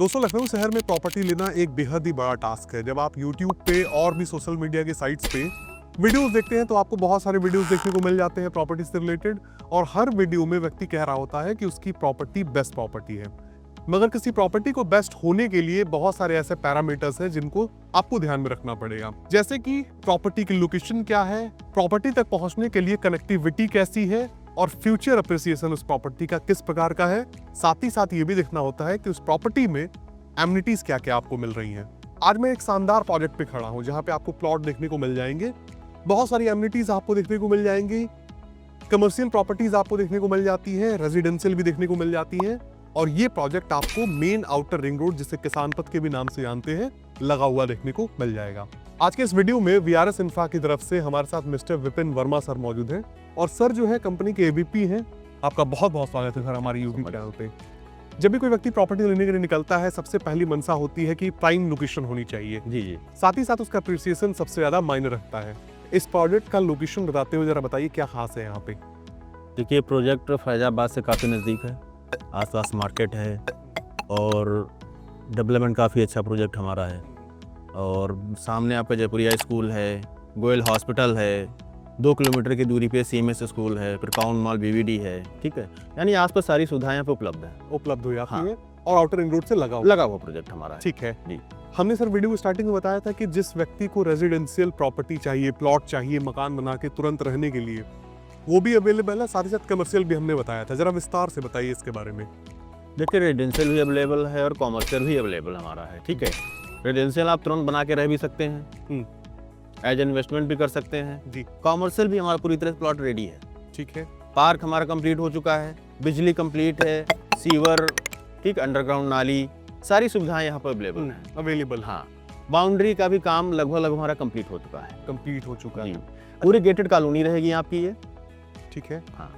दोस्तों, लखनऊ शहर में प्रॉपर्टी लेना एक बेहद ही बड़ा टास्क है। जब आप YouTube पे और भी सोशल मीडिया के साइट्स पे वीडियोस देखते हैं तो आपको बहुत सारे वीडियोस देखने को मिल जाते हैं प्रॉपर्टी से रिलेटेड, और हर वीडियो में व्यक्ति कह रहा होता है कि उसकी प्रॉपर्टी बेस्ट प्रॉपर्टी है। मगर किसी प्रॉपर्टी को बेस्ट होने के लिए बहुत सारे ऐसे पैरामीटर्स हैं जिनको आपको ध्यान में रखना पड़ेगा, जैसे कि प्रॉपर्टी की लोकेशन क्या है, प्रॉपर्टी तक पहुंचने के लिए कनेक्टिविटी कैसी है, और फ्यूचर अप्रिसिएशन उस प्रॉपर्टी का किस प्रकार का है। साथ ही साथ ये भी देखना होता है कि उस प्रॉपर्टी में एमिनिटीज क्या क्या आपको मिल रही हैं। आज मैं एक शानदार प्रोजेक्ट पे खड़ा हूं जहां पे आपको प्लॉट देखने को मिल जाएंगे, बहुत सारी एमिनिटीज आपको देखने को मिल जाएंगी, कमर्शियल प्रॉपर्टीज आपको देखने को मिल जाती है, रेजिडेंशियल भी देखने को मिल जाती है। और ये प्रोजेक्ट आपको मेन आउटर रिंग रोड, जिसे किसान पथ के भी नाम से जानते हैं, लगा हुआ देखने को मिल जाएगा। आज के इस वीडियो में VRS इंफ्रा की तरफ से हमारे साथ मिस्टर विपिन वर्मा सर मौजूद हैं, और सर जो है कंपनी के AVP हैं। आपका बहुत बहुत स्वागत है सर हमारे YouTube चैनल पे। जब भी कोई व्यक्ति प्रॉपर्टी लेने के लिए निकलता है, सबसे पहली मनसा होती है कि प्राइम लोकेशन होनी चाहिए। जी। साथ ही साथ उसका अप्रिसिएशन सबसे ज्यादा मायने रखता है। इस प्रोजेक्ट का लोकेशन बताते हुए जरा बताइए क्या खास है यहाँ पे। देखिए, प्रोजेक्ट फैजाबाद से काफ़ी नज़दीक है, आसपास मार्केट है और डेवलपमेंट काफ़ी अच्छा प्रोजेक्ट हमारा है। और सामने आपका जयपुरिया स्कूल है, गोयल हॉस्पिटल है, 2 किलोमीटर की दूरी पे CMS स्कूल है, फिर टाउन मॉल BVD है, ठीक है। यानी आसपास सारी सुविधाएं यहाँ पे उपलब्ध हो जाती हाँ। है और आउटर रिंग रोड से लगा हुआ प्रोजेक्ट हमारा है। ठीक है जी। हमने सर वीडियो स्टार्टिंग में बताया था कि जिस व्यक्ति को रेजिडेंशियल प्रॉपर्टी चाहिए, प्लॉट चाहिए मकान बना के तुरंत रहने के लिए, वो भी अवेलेबल है। साथ ही साथ कमर्शियल भी हमने बताया था, जरा विस्तार से बताइए इसके बारे में। देखिए, रेजिडेंशियल भी अवेलेबल है और कॉमर्शियल भी अवेलेबल हमारा है, ठीक है। रेजिडेंशियल आप तुरंत बना के रह भी सकते हैं, एज इन्वेस्टमेंट भी कर सकते हैं जी। कॉमर्शियल भी हमारा पूरी तरह प्लॉट रेडी है, ठीक है। पार्क हमारा कंप्लीट हो चुका है, बिजली कंप्लीट है, सीवर, ठीक, अंडरग्राउंड नाली, सारी सुविधाएं यहाँ पर अवेलेबल। हाँ, बाउंड्री का भी काम लगभग हमारा कंप्लीट हो चुका है। पूरी गेटेड कॉलोनी रहेगी आपकी ये, ठीक है। हाँ।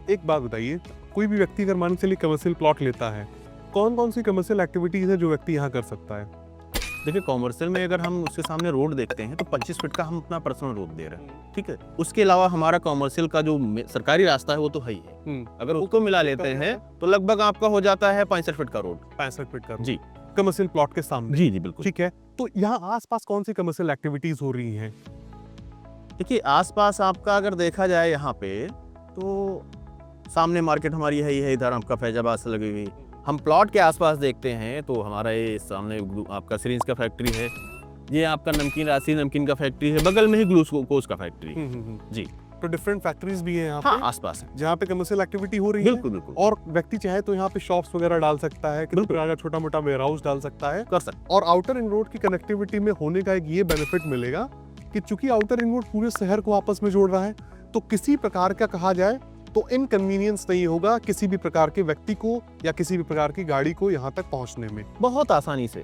एक बात बताइए, कोई भी व्यक्ति अगर मान के चलिए कमर्शियल प्लॉट लेता है, कौन कौन सी कमर्शियल एक्टिविटीज है जो व्यक्ति यहाँ कर सकता है? देखिए, कॉमर्शियल में अगर हम उसके सामने रोड देखते हैं तो 25 फीट का हम अपना पर्सनल रोड दे रहे हैं, ठीक है। उसके अलावा हमारा कॉमर्शियल का जो सरकारी रास्ता है वो तो है ही है, अगर उसको मिला लेते हैं तो लगभग आपका हो जाता है 65 फीट का रोड। 65 फीट का जी, कमर्शियल प्लॉट के सामने। जी बिल्कुल। ठीक है, तो यहाँ आसपास कौन सी कमर्शियल एक्टिविटीज हो रही हैं? देखिए, आसपास आपका अगर देखा जाए यहाँ पे तो सामने मार्केट हमारी है ही है, इधर आपका फैजाबाद से लगी हुई। हम प्लॉट के आसपास देखते हैं तो हमारा ये सामने आपका सिरिंज का फैक्ट्री है, ये आपका नमकीन का फैक्ट्री है, बगल में ही ग्लूकोज का फैक्ट्री। जी। तो डिफरेंट फैक्ट्रीज भी हैं यहाँ हाँ, पे आसपास है जहाँ पे कमर्शियल एक्टिविटी हो रही है। बिल्कुल। और व्यक्ति चाहे तो यहाँ पे शॉप्स वगैरह डाल सकता है, किसी प्रकार का छोटा मोटा वेयर हाउस डाल सकता है, कर सकते। और आउटर रिंग रोड की कनेक्टिविटी में होने का एक ये बेनिफिट मिलेगा कि चूंकि आउटर रिंग रोड पूरे शहर को आपस में जोड़ रहा है, तो किसी प्रकार का कहा जाए तो इनकन्वीनियंस नहीं होगा किसी भी प्रकार के व्यक्ति को या किसी भी प्रकार की गाड़ी को यहाँ तक पहुँचने में। बहुत आसानी से,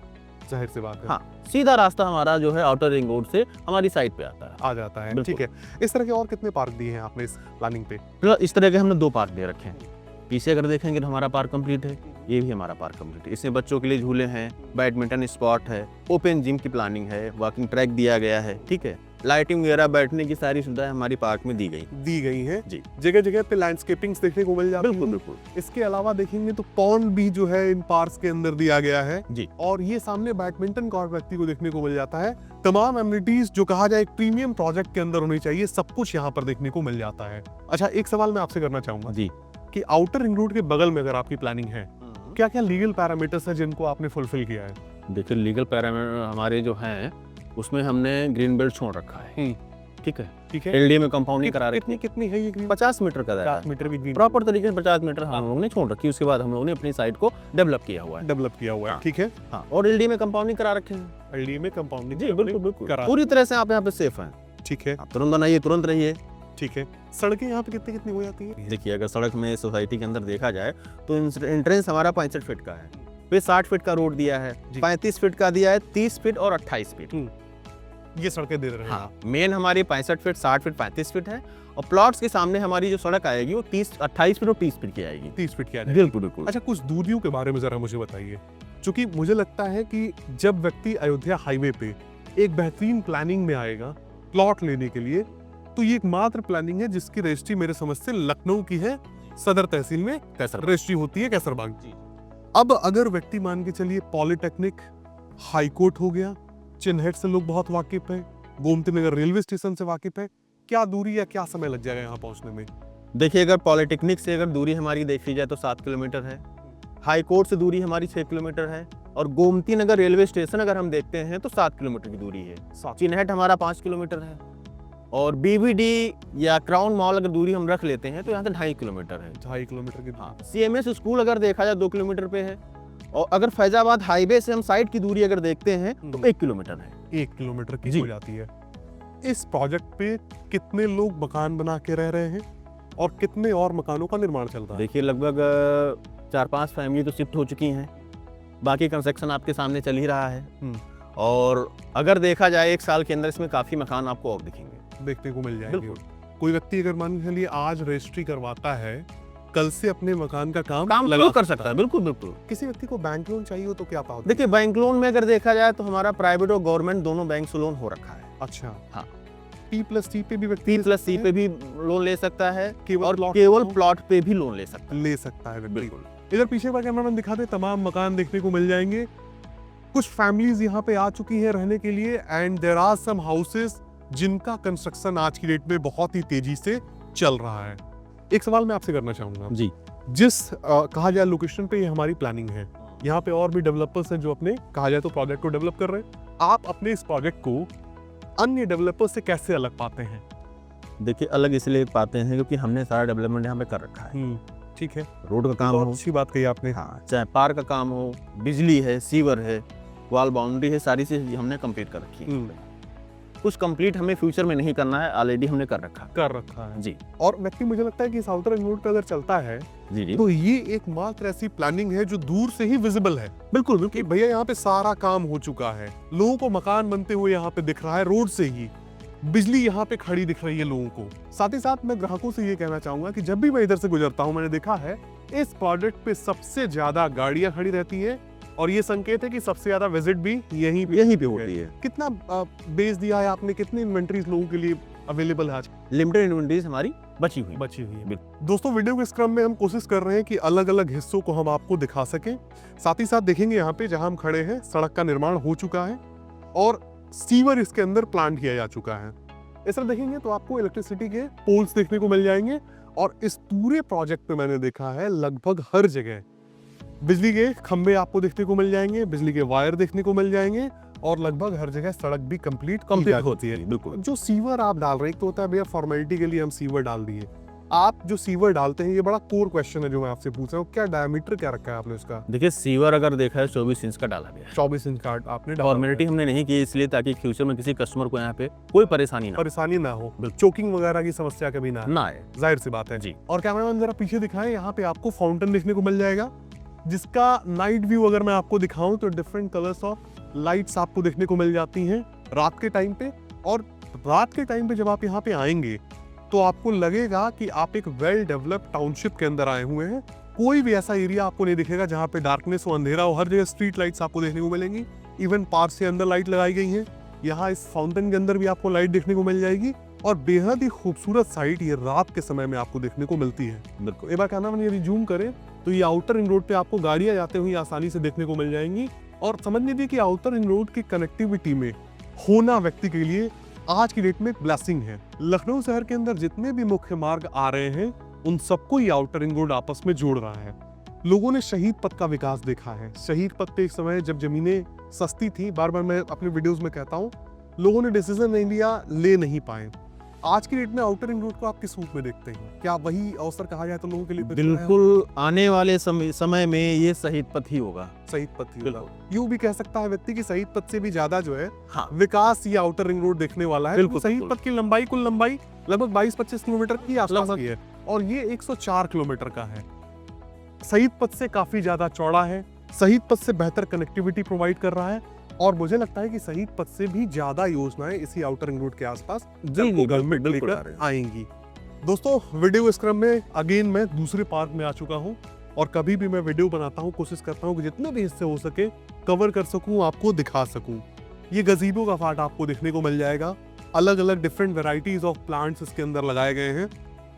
जाहिर सी बात है। हाँ, सीधा रास्ता हमारा जो है आउटर रिंग रोड से हमारी साइड पे आ जाता है। ठीक है, इस तरह के और कितने पार्क दिए हैं आपने इस प्लानिंग पे? इस तरह के हमने 2 पार्क दे रखे हैं। पीछे अगर देखेंगे तो हमारा पार्क कंप्लीट है, ये भी हमारा पार्क कंप्लीट है। इसमें बच्चों के लिए झूले हैं, बैडमिंटन स्पॉट है, ओपन जिम की प्लानिंग है, वॉकिंग ट्रैक दिया गया है, ठीक है। लाइटिंग वगैरह, बैठने की सारी सुविधाएं हमारी पार्क में दी गई हैं। जी। जगह जगह पे लैंडस्केपिंग्स देखने को मिल जाती है। बिल्कुल। इसके अलावा देखेंगे तो पॉन्ड भी जो है इन पार्क्स के अंदर दिया गया है जी। और ये सामने बैडमिंटन कोर्ट व्यक्ति को देखने को मिल जाता है। तमाम एमिनिटीज जो कहा जाए एक प्रीमियम प्रोजेक्ट के अंदर होनी चाहिए, सब कुछ यहाँ पर देखने को मिल जाता है। अच्छा, एक सवाल मैं आपसे करना चाहूंगा जी कि आउटर रिंग रोड के बगल में अगर आपकी प्लानिंग है, क्या क्या लीगल पैरामीटर्स है जिनको आपने फुलफिल किया है? देखिए, लीगल पैरामीटर हमारे जो हैं उसमें हमने ग्रीन बेल्ट छोड़ रखा है, ठीक है। LDA में कंपाउंडिंग करा रखी है। कितनी है ये? 50 मीटर का दायरा, 50 मीटर भी प्रॉपर तरीके से 50 मीटर हम लोगों ने छोड़ रखी है। उसके बाद हम लोगों ने अपनी साइड को डेवलप किया हुआ है। ठीक है। हाँ, और LDA में कंपाउंडिंग करा रखे हैं। LDA में कंपाउंडिंग? जी बिल्कुल। पूरी तरह से आप यहाँ पे सेफ हैं। ठीक है। आप तुरंत बनाइए, तुरंत रहिए। ठीक है। सड़कें यहाँ पे कितनी हो जाती है? देखिए, अगर सड़क में सोसाइटी के अंदर देखा जाए तो एंट्रेंस हमारा 65 फीट का है, फिर 60 फीट का रोड दिया है, 35 फीट का दिया है, 30 फीट और 28 फीट ये सड़कें दे रहे हैं। हाँ, मेन हमारी 65 फीट, 60 फीट, 35 फीट है, और प्लॉट्स के सामने हमारी जो सड़क आएगी वो 28 फीट और 30 फीट की आएगी। 30 फीट की आएगी। बिल्कुल। अच्छा, कुछ दूरियों के बारे में जरा मुझे बताइए, क्योंकि मुझे लगता है कि जब व्यक्ति अयोध्या हाईवे पे एक बेहतरीन प्लानिंग में आएगा प्लॉट लेने के लिए, तो ये एकमात्र प्लानिंग है जिसकी रजिस्ट्री मेरे समझ से लखनऊ की है, सदर तहसील में रजिस्ट्री होती है कैसरबाग। अब अगर व्यक्ति मान के चलिए पॉलिटेक्निक, हाई कोर्ट हो गया, चिन्हट से लोग बहुत वाकिफ है, गोमती नगर रेलवे स्टेशन से वाकिफ है, क्या दूरी या क्या समय लग जाएगा यहाँ पहुंचने में? देखिए, अगर पॉलिटेक्निक से अगर दूरी हमारी देखी जाए तो 7 किलोमीटर है, हाई कोर्ट से दूरी हमारी 6 किलोमीटर है, और गोमती नगर रेलवे स्टेशन अगर हम देखते हैं तो 7 किलोमीटर की दूरी है। चिन्हट हमारा 5 किलोमीटर है, और बीबीडी या क्राउन मॉल अगर दूरी हम रख लेते हैं तो यहाँ से 2.5 किलोमीटर है। 2.5 किलोमीटर की। हाँ, CMS स्कूल अगर देखा जाए 2 किलोमीटर पे है, और अगर फैजाबाद हाईवे से हम साइड की दूरी अगर देखते हैं तो 1 किलोमीटर है। 1 किलोमीटर की जी। हो जाती है। इस प्रोजेक्ट पे कितने लोग मकान बना के रह रहे हैं और कितने और मकानों का निर्माण चल रहा है? देखिए, लगभग 4-5 फैमिली तो शिफ्ट हो चुकी हैं, बाकी कंस्ट्रक्शन आपके सामने चल ही रहा है। और अगर देखा जाए 1 साल के अंदर इसमें काफ़ी मकान आपको और दिखेंगे, देखने को मिल जाएंगे। बिल्कुल। कोई व्यक्ति अगर मान के चलिए आज रजिस्ट्री करवाता है, कल से अपने मकान का काम काम लगा शुरू कर सकता है। बिल्कुल बिल्कुल। किसी व्यक्ति को बैंक लोन चाहिए हो तो क्या पाओ? देखिए, बैंक लोन में अगर देखा जाए तो हमारा प्राइवेट और गवर्नमेंट दोनों बैंक से लोन हो रखा है। अच्छा, हाँ। P+C पे भी व्यक्ति P+C पे भी लोन ले सकता है, केवल और plot केवल को प्लॉट पे भी लोन ले सकता है। ले सकता है व्यक्ति। बिल्कुल। इधर पीछे का कैमरामैन दिखा दे, तमाम मकान देखने को मिल जाएंगे। कुछ फैमिलीज यहाँ पे आ चुकी हैं रहने के लिए, and there are some houses जिनका कंस्ट्रक्शन आज की डेट में बहुत ही तेजी से चल रहा है। एक सवाल मैं आपसे करना चाहूंगा जी। जिस कहा जाए लोकेशन पे ये हमारी प्लानिंग है, यहाँ पे और भी डेवलपर्स हैं जो अपने कहा जाए तो प्रोजेक्ट को डेवलप कर रहे हैं। आप अपने इस प्रोजेक्ट को अन्य डेवलपर्स से कैसे अलग पाते हैं? देखिए, अलग इसलिए पाते हैं क्योंकि हमने सारा डेवलपमेंट यहाँ पे कर रखा है। ठीक है, रोड का काम बहुत हो, अच्छी बात कही आपने। हाँ, चाहे पार्क का काम हो, बिजली है, सीवर है, वॉल बाउंड्री है, सारी चीज हमने कंप्लीट कर रखी है। कुछ कंप्लीट हमें फ्यूचर में नहीं करना है, ऑलरेडी हमने कर रखा है। जी। और व्यक्ति मुझे लगता है कि इस आउटर रिंग रोड पे अगर चलता है जी जी, तो ये एकमात्र ऐसी प्लानिंग है जो दूर से ही विजिबल है। बिल्कुल कि बिल्कुल। भैया यहाँ पे सारा काम हो चुका है, लोगों को मकान बनते हुए यहाँ पे दिख रहा है, रोड से ही बिजली यहाँ पे खड़ी दिख रही है लोगों को। साथ ही साथ मैं ग्राहकों से ये कहना चाहूंगा कि जब भी मैं इधर से गुजरता हूँ, मैंने देखा है इस प्रोजेक्ट पे सबसे ज्यादा गाड़ियां खड़ी रहती हैं, और ये संकेत है कि सबसे ज्यादा विजिट भी यहीं पे होती है। कितना बेच दिया है आपने, कितनी इन्वेंट्रीज लोगों के लिए अवेलेबल है आज? लिमिटेड इन्वेंटरीज हमारी बची हुई है। दोस्तों, वीडियो के इस क्रम में हम कोशिश कर रहे हैं कि अलग अलग हिस्सों को हम आपको दिखा सकें। साथ ही साथ देखेंगे यहाँ पे जहां हम खड़े हैं सड़क का निर्माण हो चुका है और सीवर इसके अंदर प्लांट किया जा चुका है। इस तरह देखेंगे तो आपको इलेक्ट्रिसिटी के पोल्स देखने को मिल जाएंगे, और इस पूरे प्रोजेक्ट में मैंने देखा है लगभग हर जगह बिजली के खंभे आपको देखने को मिल जाएंगे, बिजली के वायर देखने को मिल जाएंगे, और लगभग हर जगह सड़क भी कंप्लीट होती है। बिल्कुल। जो सीवर आप डाल रहे हैं, तो होता है भैया फॉर्मेलिटी के लिए हम सीवर डाल दिए। आप जो सीवर डालते हैं, ये बड़ा कोर क्वेश्चन है जो मैं आपसे पूछ रहा हूँ, क्या डायमीटर क्या रखा है आपने उसका? देखिए, सीवर अगर देखा है 24 इंच का डाला गया है। 24 इंच का आपने डाला फॉर्मेलिटी हमने नहीं की इसलिए ताकि फ्यूचर में किसी कस्टमर को यहाँ पे कोई परेशानी ना हो, चोकिंग वगैरह की समस्या कभी ना आए। जाहिर सी बात है जी। और कैमरामैन जरा पीछे दिखाएं, यहाँ पे आपको फाउंटेन देखने को मिल जाएगा, जिसका नाइट व्यू अगर मैं आपको दिखाऊं तो डिफरेंट कलर्स ऑफ लाइट्स आपको देखने को मिल जाती हैं रात के टाइम पे। और रात के टाइम पे जब आप यहाँ पे आएंगे तो आपको लगेगा कि आप एक वेल डेवलप्ड टाउनशिप के अंदर आए हुए हैं। कोई भी ऐसा एरिया आपको नहीं दिखेगा जहाँ पे डार्कनेस हो, अंधेरा हो। हर जगह स्ट्रीट लाइट्स आपको देखने को मिलेंगी, इवन पार्क से अंदर लाइट लगाई गई है। यहाँ इस फाउंटेन के अंदर भी आपको लाइट देखने को मिल जाएगी, और बेहद ही खूबसूरत साइट ये रात के समय में आपको देखने को मिलती है। बिल्कुल। एक बार क्या नाम, यदि जूम करें तो ये आउटर रिंग रोड पे आपको गाड़ियां जाते हुए आसानी से देखने को मिल जाएंगी। और समझ लीजिए कि आउटर रिंग रोड की कनेक्टिविटी में होना व्यक्ति के लिए आज की डेट में एक ब्लेसिंग है। लखनऊ शहर के अंदर जितने भी मुख्य मार्ग आ रहे हैं, उन सबको ये आउटर रिंग रोड आपस में जोड़ रहा है। लोगों ने शहीद पथ का विकास देखा है। शहीद पथ पे एक समय जब जमीनें सस्ती थी, बार बार मैं अपने वीडियोस में कहता हूँ, लोगों ने डिसीजन नहीं लिया, ले नहीं पाए। आज की डेट में आउटर रिंग रोड को आप किस रूप में देखते हैं? क्या वही अवसर कहा जाए तो लोगों के लिए बिल्कुल आने वाले समय में ये शहीद पथ ही होगा। शहीद पथ ही होगा। यूं भी कह सकता है व्यक्ति कि शहीद पथ से भी ज्यादा जो है हाँ, विकास ये आउटर रिंग रोड देखने वाला है। बिल्कुल। शहीद पथ की लंबाई, कुल लंबाई लगभग 22-25 किलोमीटर की आसपास की है, और ये 104 किलोमीटर का है। शहीद पथ से काफी ज्यादा चौड़ा है, शहीद पथ से बेहतर कनेक्टिविटी प्रोवाइड कर रहा है, और मुझे लगता है कि शहीद पथ से भी ज्यादा योजनाएं इसी आउटर रिंग रोड के आसपास गवर्नमेंट लेकर आएंगी। दोस्तों, वीडियो इस क्रम में अगेन मैं दूसरे पार्क में आ चुका हूं, और कभी भी मैं वीडियो बनाता हूं कोशिश करता हूं कि जितने भी हिस्से हो सके कवर कर सकूं, आपको दिखा सकूं। ये गजीबो का फाट आपको देखने को मिल जाएगा। अलग अलग डिफरेंट वेराइटीज ऑफ प्लांट्स इसके अंदर लगाए गए हैं।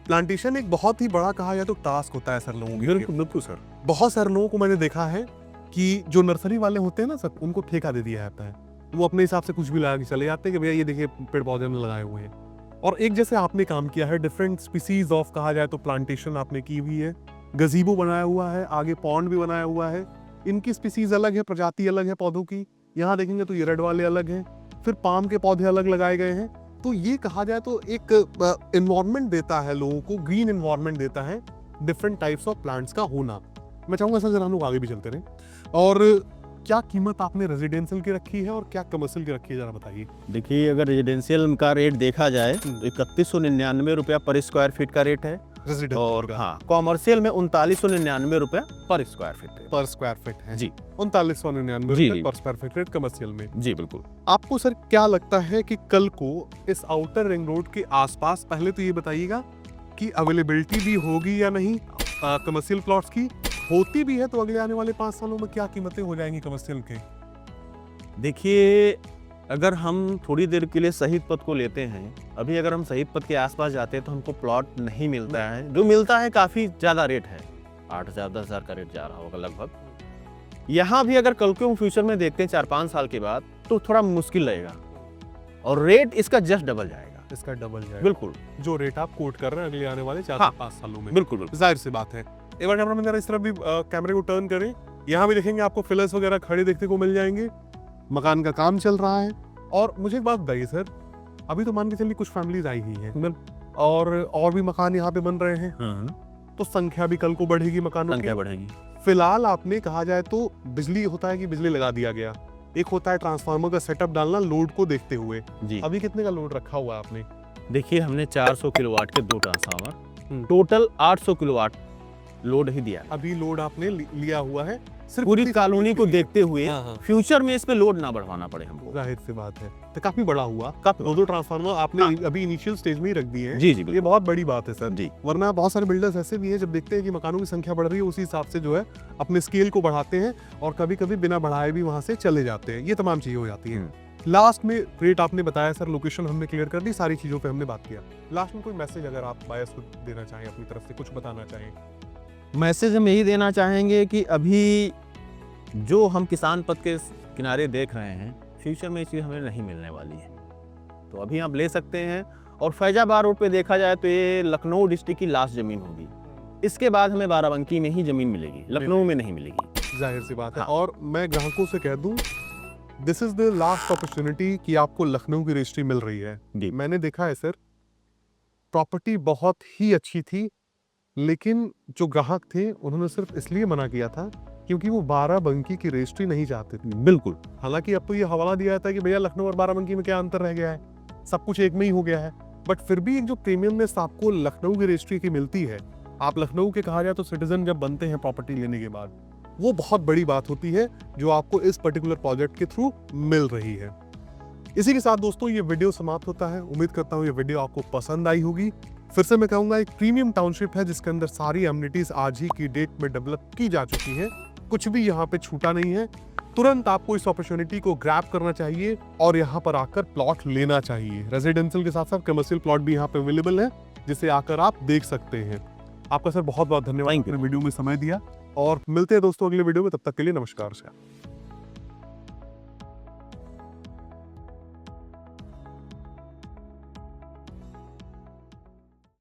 प्लांटेशन एक बहुत ही बड़ा कहा जाए तो टास्क होता है सर लोगों के लिए। बिल्कुल बिल्कुल सर। बहुत सारे लोगों को मैंने देखा है कि जो नर्सरी वाले होते हैं ना सर, उनको ठेका दे दिया जाता है, वो अपने हिसाब से कुछ भी लगा के चले जाते हैं कि भैया ये देखिए पेड़ पौधे में लगाए हुए हैं। और एक जैसे आपने काम किया है, डिफरेंट स्पीसीज ऑफ कहा जाए तो प्लांटेशन आपने की हुई है, गजीबो बनाया हुआ है, आगे पॉन्ड भी बनाया हुआ है। इनकी स्पीसीज अलग है, प्रजाति अलग है पौधों की। यहाँ देखेंगे तो ये रेड वाले अलग हैं, फिर पाम के पौधे अलग लगाए गए हैं। तो ये कहा जाए तो एक एनवायरनमेंट देता है लोगों को, ग्रीन एनवायरनमेंट देता है डिफरेंट टाइप्स ऑफ प्लांट्स का होना। मैं चाहूंगा सर जरा हम लोग आगे भी चलते रहें। और क्या कीमत आपने रेजिडेंशियल की रखी है और क्या कमर्शियल की रखी है, जरा बताइए। देखिए, अगर रेजिडेंशियल का रेट देखा जाए तो 3199 रुपया पर स्क्वायर फीट का रेट है, और हाँ, कॉमर्शियल में 3999 रुपया पर स्क्वायर फीट है। पर स्क्वायर फीट है जी, 3999 जी, रुपए पर स्क्वायर फीट रेट कमर्शियल में। जी बिल्कुल। आपको सर क्या लगता है कि कल को इस आउटर रिंग रोड के आसपास, पहले तो ये बताइएगा कि अवेलेबिलिटी भी होगी या नहीं कमर्शियल प्लॉट्स की, होती भी है तो अगले आने वाले 5 सालों में क्या कीमतें हो जाएंगी कमर्शियल के? देखिए, अगर हम थोड़ी देर के लिए शहीद पथ को लेते हैं, अभी अगर हम शहीद पथ के आसपास जाते हैं तो हमको प्लॉट नहीं मिलता है। जो मिलता है काफ़ी ज़्यादा रेट है, 8,000 10,000 का रेट जा रहा होगा लगभग। यहाँ भी अगर कल को फ्यूचर में देखते हैं 4-5 साल के बाद, तो थोड़ा मुश्किल लगेगा और रेट इसका जस्ट डबल जाएगा। इसका डबल जाएगा बिल्कुल, जो रेट आप कोट कर रहे हैं अगले आने वाले 4 से हाँ, 5 सालों में। बिल्कुल बिल्कुल। जाहिर सी बात है। एक बार कैमरा मैन जरा इस तरफ भी कैमरे को टर्न करें, यहाँ भी देखेंगे आपको फिलर्स वगैरह खड़े देखने को मिल जाएंगे। मकान का काम चल रहा है। और मुझे एक बात बताइए सर, अभी तो मान के चलिए कुछ फैमिलीज आई ही हैं और भी मकान यहाँ पे बन रहे हैं, तो संख्या भी कल को बढ़ेगी मकानों की, संख्या बढ़ेगी। फिलहाल आपने कहा जाए तो बिजली होता है कि बिजली लगा दिया गया, एक होता है ट्रांसफार्मर का सेटअप डालना लोड को देखते हुए। जी, अभी कितने का लोड रखा हुआ है आपने? देखिए, हमने 400 किलोवाट के 2 ट्रांसफार्मर, टोटल 800 किलोवाट लोड ही दिया। अभी लोड आपने लिया हुआ है सिर्फ पूरी कॉलोनी को देखते हुए, हाँ। फ्यूचर में इस पे लोड ना बढ़वाना पड़े हमको। जाहिर सी बात है, तो काफी बड़ा हुआ। काफी 2 ट्रांसफार्मर आपने हाँ। अभी इनिशियल स्टेज में ही रख दिए हैं। जी जी ये बिल्कुल। बहुत बड़ी बात है सर जी, वरना बहुत सारे बिल्डर्स ऐसे भी हैं जब देखते हैं कि मकानों की संख्या बढ़ रही है उसी हिसाब से जो है अपने स्केल को बढ़ाते हैं और कभी कभी बिना बढ़ाए भी वहां से चले जाते हैं। ये तमाम चीजें हो जाती हैं। लास्ट में रेट आपने बताया सर, लोकेशन हमने क्लियर कर दी, सारी चीजों पे हमने बात किया। लास्ट में कोई मैसेज अगर आप बायर्स को देना चाहें, अपनी तरफ से कुछ बताना चाहें? मैसेज हम यही देना चाहेंगे कि अभी जो हम किसान पथ के किनारे देख रहे हैं, फ्यूचर में ये चीज़ हमें नहीं मिलने वाली है, तो अभी आप ले सकते हैं। और फैजाबाद रोड पे देखा जाए तो ये लखनऊ डिस्ट्रिक्ट की लास्ट ज़मीन होगी, इसके बाद हमें बाराबंकी में ही ज़मीन मिलेगी, लखनऊ में नहीं मिलेगी। जाहिर सी बात है। हाँ। और मैं ग्राहकों से कह दूं, this is the last opportunity कि आपको लखनऊ की रजिस्ट्री मिल रही है। जी, मैंने देखा है सर, प्रॉपर्टी बहुत ही अच्छी थी, लेकिन जो ग्राहक थे उन्होंने सिर्फ इसलिए मना किया था क्योंकि वो बाराबंकी की रजिस्ट्री नहीं चाहते थे। बिल्कुल। हालांकि अब तो ये हवाला दिया था कि भैया लखनऊ और बाराबंकी में क्या अंतर रह गया है, सब कुछ एक में ही हो गया है। बट फिर भी एक जो प्रीमियमनेस आपको लखनऊ की रजिस्ट्री की मिलती है, आप लखनऊ के कहा जाए तो सिटीजन जब बनते हैं प्रॉपर्टी लेने के बाद, वो बहुत बड़ी बात होती है जो आपको इस पर्टिकुलर प्रोजेक्ट के थ्रू मिल रही है। इसी के साथ दोस्तों ये वीडियो समाप्त होता है। उम्मीद करता हूँ ये वीडियो आपको पसंद आई होगी। फिर से मैं कहूंगा, एक प्रीमियम टाउनशिप है जिसके अंदर सारी एमिनिटीज आज ही की डेट में डेवलप की जा चुकी है, कुछ भी यहाँ पे छूटा नहीं है। तुरंत आपको इस अपॉर्चुनिटी को ग्रैब करना चाहिए और यहाँ पर आकर प्लॉट लेना चाहिए। रेजिडेंशियल के साथ साथ कमर्शियल प्लॉट भी यहाँ पे अवेलेबल है, जिसे आकर आप देख सकते हैं। आपका सर बहुत बहुत धन्यवाद, Thank you. वीडियो में समय दिया, और मिलते हैं दोस्तों अगले वीडियो में। तब तक के लिए नमस्कार सर।